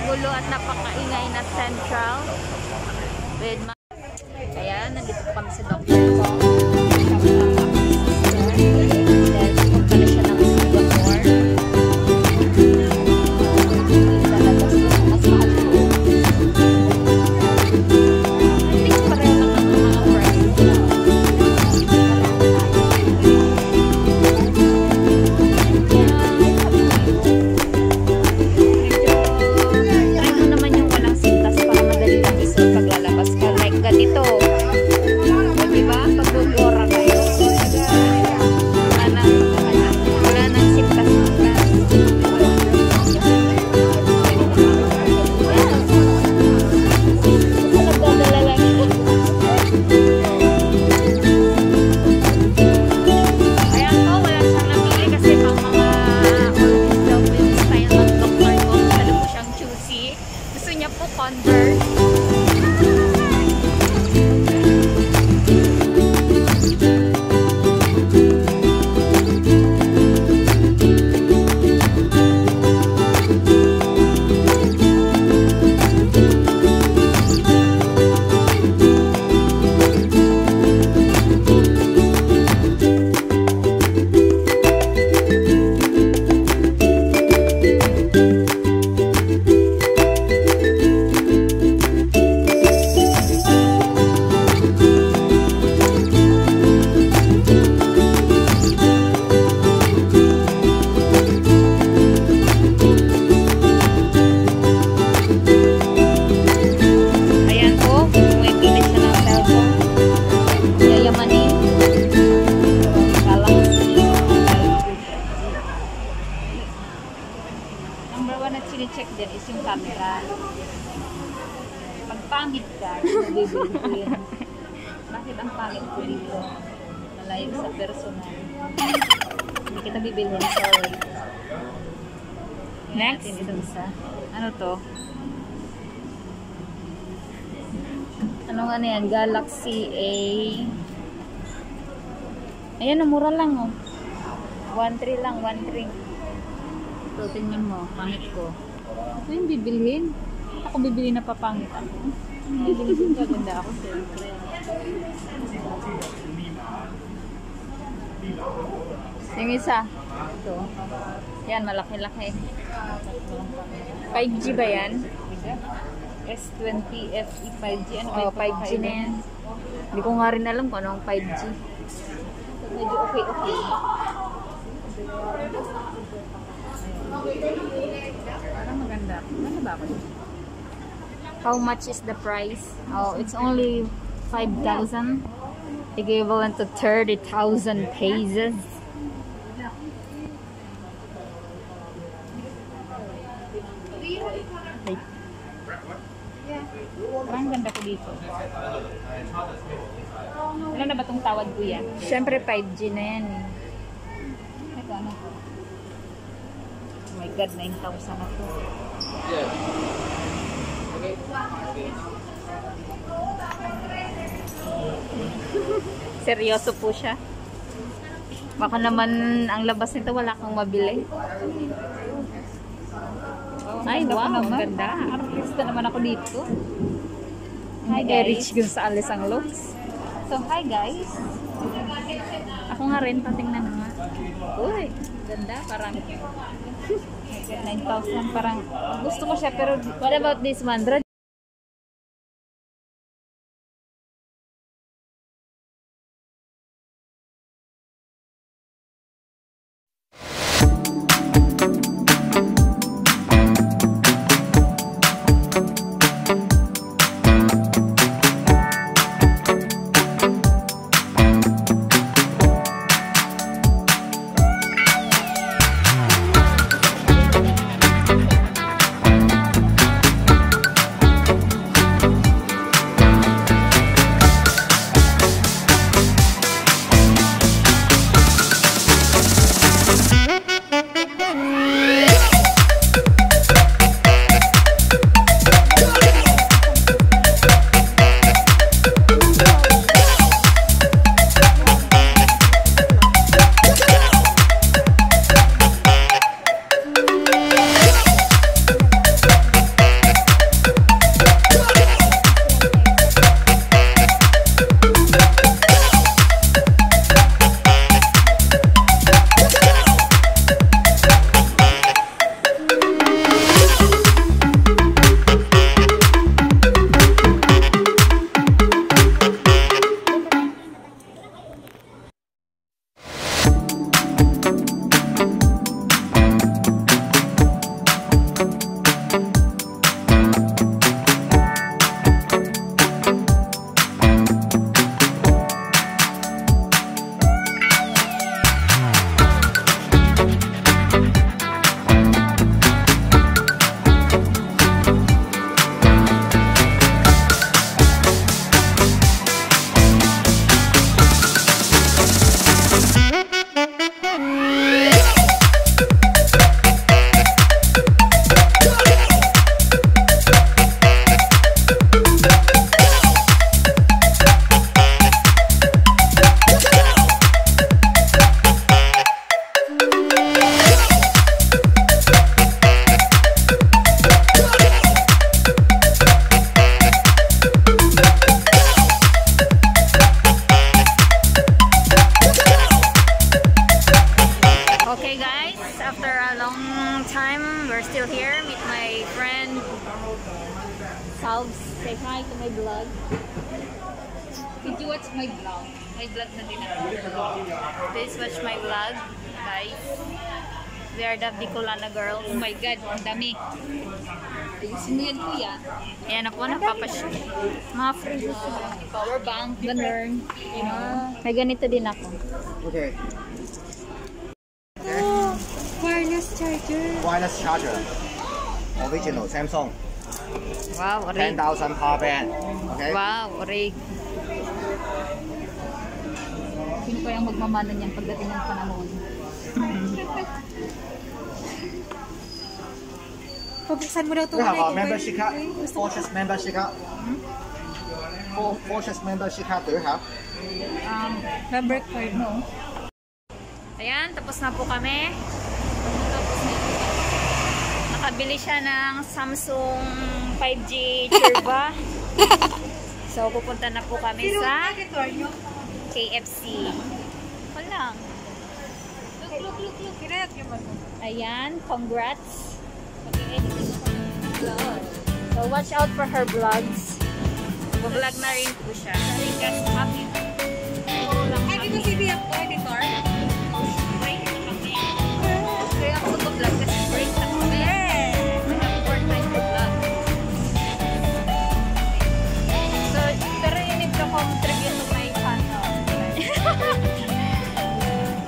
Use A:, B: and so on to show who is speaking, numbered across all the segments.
A: napakagulo at napakaingay na Central. Kaya nandito po kami sa doctor ko. Check din is yung camera. Pag pangit ka, nabibili ko yun. Bakit ang pangit ko dito? Malayo sa personal. Hindi kita bibilhin, sorry. Next. Itong sa, ano to? Ano nga na yan? Galaxy A. Ayan, mura lang oh. 1.3 lang, 1.3. So, tingnan mo, pangit ko. Ito yung bibilhin. Ako bibili na papangit ako. Bibilhin ko, ganda ako siyempre. Yung isa. Ito. Yan, malaki-laki. 5G ba yan? S20 FE 5G. Ano ba? 5G na yan. Hindi ko nga rin alam kung anong 5G. Medyo okay. Parang maganda. Maganda ba ako? How much is the price? Oh, it's only 5,000. Equivalent to 30,000 pesos. Parang ganda ko dito. Ano na ba itong tawad ko yan? Siyempre 5G na yan eh. Ano ko? Oh my God, 9,000 na to. Seryoso po siya. Baka naman ang labas nito wala kang mabili. Ay, wow, ang ganda. Artista naman ako dito. Hi guys. Reach gun sa alis ang looks. So, hi guys. Ako nga rin, patingnan na nga. Uy, ganda. Parang 9,000. Parang gusto ko siya, pero what about this one? here, meet my friend Salves. Say hi to my vlog. Did you watch my vlog? My vlog na din ako. Please watch my vlog, guys. We are the Bicolana girls. Oh my God, ang dami. Ayusin mo yan, kuya. Ayan ako, napapashoot. Mga free power bank, ganun. You know, may ganito din ako.
B: Okay.
A: Wireless charger.
B: Wireless charger. Original Samsung.
A: Wow, orig.
B: 10,000 power band. Okay.
A: Wow, orig. Sino pa yung magmamana niyan pagdating ng panahon? Pabuksan mo daw ito.
B: We have a membership card. Forces membership card. Forces membership card. Do you have?
A: Member card, no? Ayan, tapos na po kami. Nakabili siya ng Samsung 5G Curva. So, pupunta na po kami sa KFC. Walang. Look. Ayan, congrats. So, watch out for her vlogs. Vlog na rin po siya. Happy. Ay, dito si Bia po, editor. Break na kami. Kaya ako mag-vlog kasi break na kami. Mag-report time to vlog. So, pero you need to contribute to my channel.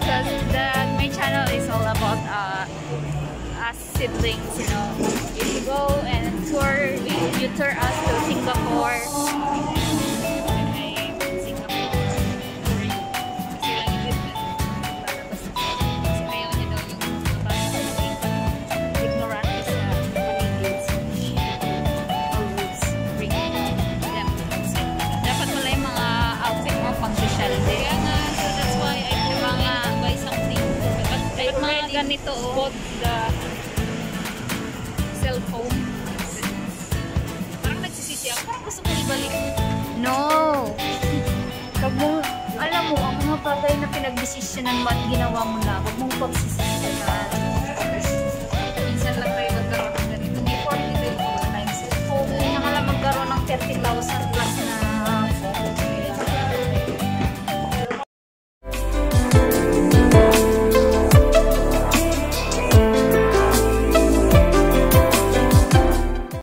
A: Because my channel is all about us siblings, you know. You go and tour, you tour us to Singapore. Ganito oh, the cellphone. Parang nagsisisi ako. Parang gusto ko ibalik. No! Wag mo, alam mo, ang mga bagay na pinag-desisyonan mo at ginawa mo na, wag mong pagsisisihan. Minsan lang tayo magkaroon ng ganito. Before, hindi tayo magkaroon ng cellphone. Hindi na ka lang magkaroon ng 30,000